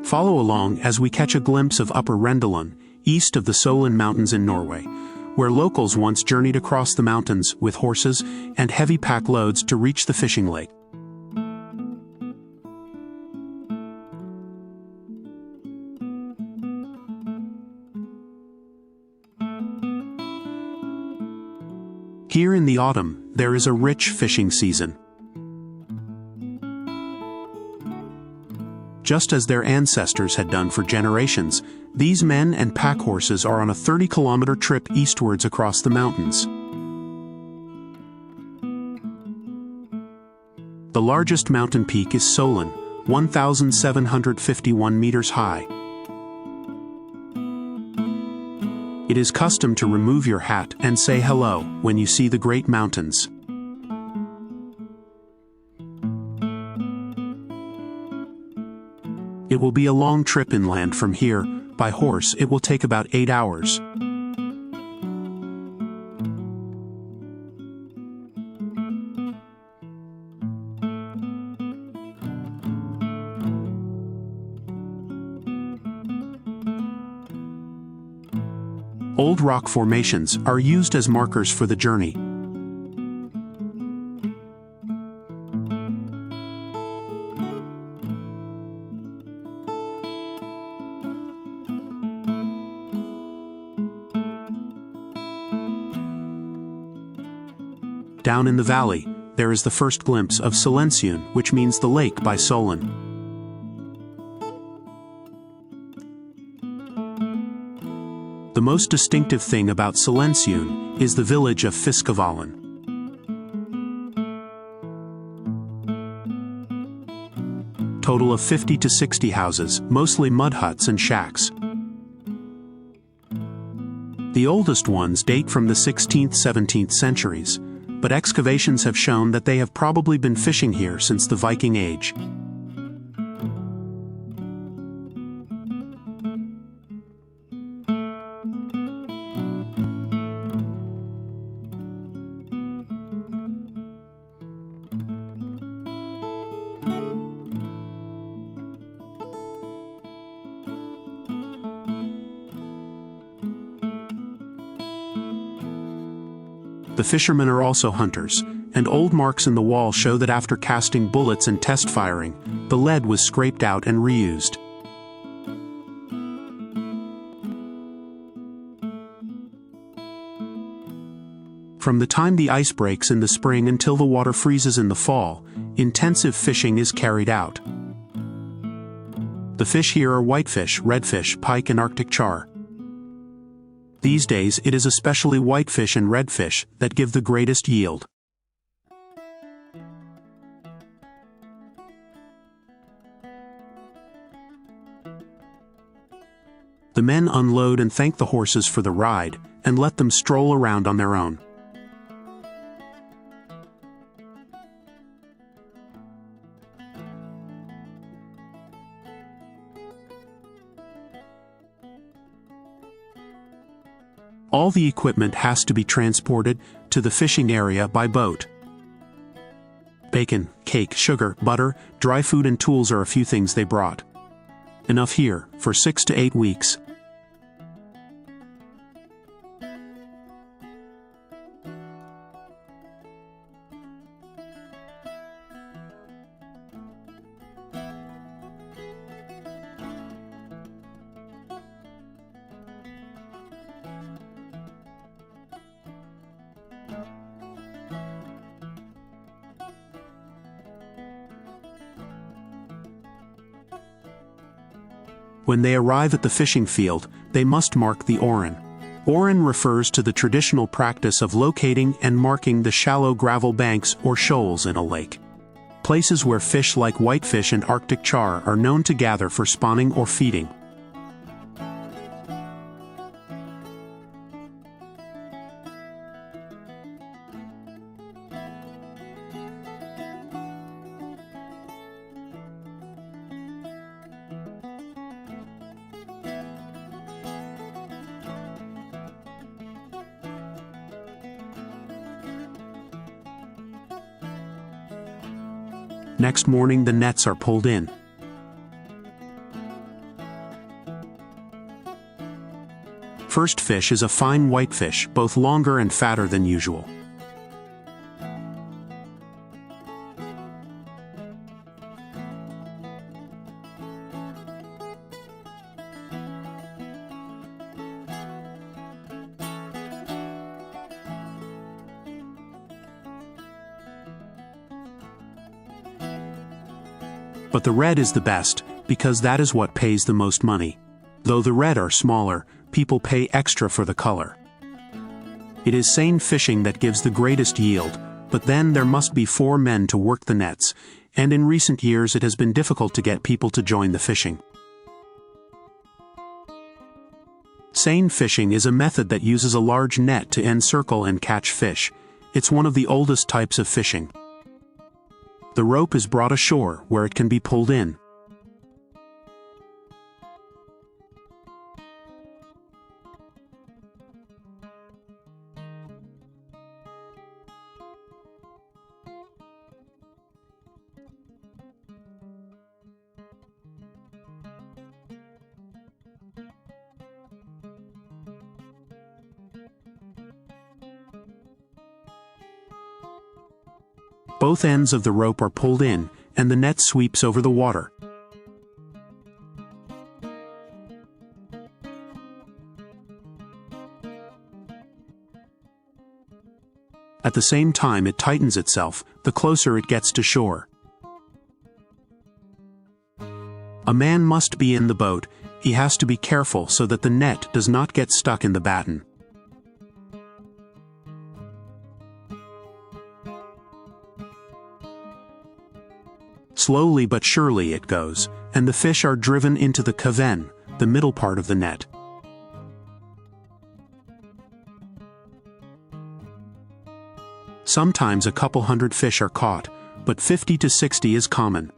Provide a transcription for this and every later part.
Follow along as we catch a glimpse of Upper Rendalen, east of the Sølensjøen Mountains in Norway, where locals once journeyed across the mountains with horses and heavy pack loads to reach the fishing lake. Here in the autumn, there is a rich fishing season. Just as their ancestors had done for generations, these men and pack horses are on a 30-kilometer trip eastwards across the mountains. The largest mountain peak is Sølensjøen, 1,751 meters high. It is custom to remove your hat and say hello when you see the great mountains. It will be a long trip inland from here. By horse it will take about 8 hours. Old rock formations are used as markers for the journey. Down in the valley, there is the first glimpse of Sølensjøen, which means the lake by Sølensjøen. The most distinctive thing about Sølensjøen is the village of Fiskevalen. Total of 50 to 60 houses, mostly mud huts and shacks. The oldest ones date from the 16th-17th centuries, but excavations have shown that they have probably been fishing here since the Viking Age. The fishermen are also hunters, and old marks in the wall show that after casting bullets and test firing, the lead was scraped out and reused. From the time the ice breaks in the spring until the water freezes in the fall, intensive fishing is carried out. The fish here are whitefish, redfish, pike and Arctic char. These days it is especially whitefish and redfish that give the greatest yield. The men unload and thank the horses for the ride, and let them stroll around on their own. All the equipment has to be transported to the fishing area by boat. Bacon, cake, sugar, butter, dry food and tools are a few things they brought. Enough here for 6 to 8 weeks. When they arrive at the fishing field, they must mark the oren. Oren refers to the traditional practice of locating and marking the shallow gravel banks or shoals in a lake. Places where fish like whitefish and Arctic char are known to gather for spawning or feeding. Next morning the nets are pulled in. first fish is a fine whitefish, both longer and fatter than usual. But the red is the best, because that is what pays the most money. Though the red are smaller, people pay extra for the color. It is seine fishing that gives the greatest yield, but then there must be 4 men to work the nets, and in recent years it has been difficult to get people to join the fishing. Seine fishing is a method that uses a large net to encircle and catch fish. It's one of the oldest types of fishing. The rope is brought ashore where it can be pulled in. Both ends of the rope are pulled in, and the net sweeps over the water. At the same time it tightens itself, the closer it gets to shore. A man must be in the boat. He has to be careful so that the net does not get stuck in the batten. Slowly but surely it goes, and the fish are driven into the caven, the middle part of the net. Sometimes a couple hundred fish are caught, but 50 to 60 is common.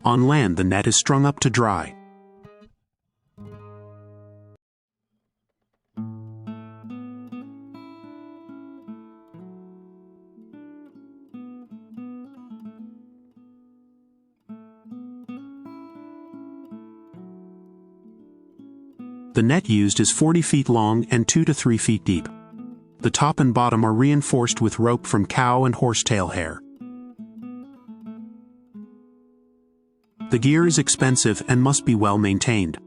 On land the net is strung up to dry. The net used is 40 feet long and 2 to 3 feet deep. The top and bottom are reinforced with rope from cow and horsetail hair. The gear is expensive and must be well maintained.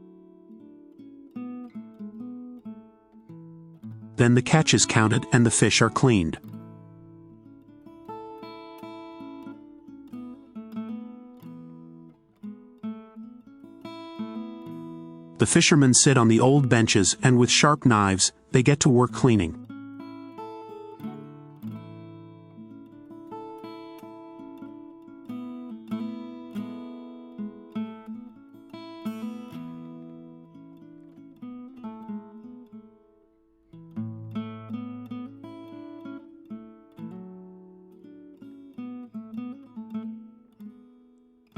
Then the catch is counted and the fish are cleaned. The fishermen sit on the old benches and with sharp knives, they get to work cleaning.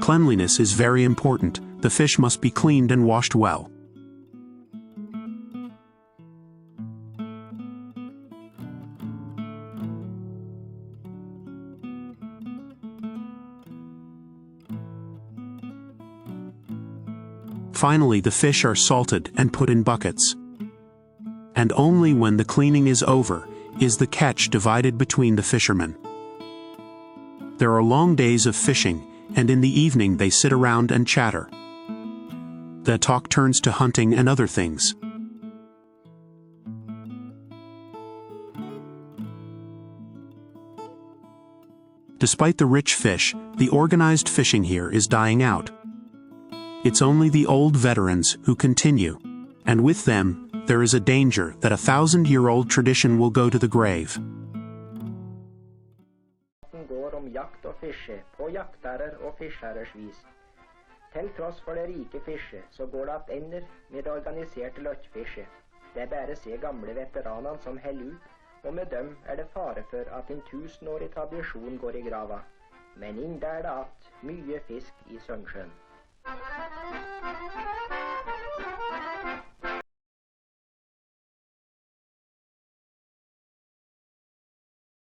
Cleanliness is very important. The fish must be cleaned and washed well. Finally, the fish are salted and put in buckets. And only when the cleaning is over is the catch divided between the fishermen. There are long days of fishing, and in the evening they sit around and chatter. The talk turns to hunting and other things. Despite the rich fish, the organized fishing here is dying out. It's only the old veterans who continue, and with them, there is a danger that a 1,000-year-old tradition will go to the grave. Går om jakt og fiske på jaktherrer og fiskeherrers vis. Til tross for det rike fiske, så går det att ender med det organiserte løttfiske. Det er bare se gamle veteranene som heller ut, og med dem er det fare for at en 1000-årig tradisjon går i grava. Men inn der det at mye fisk i Sølensjøen.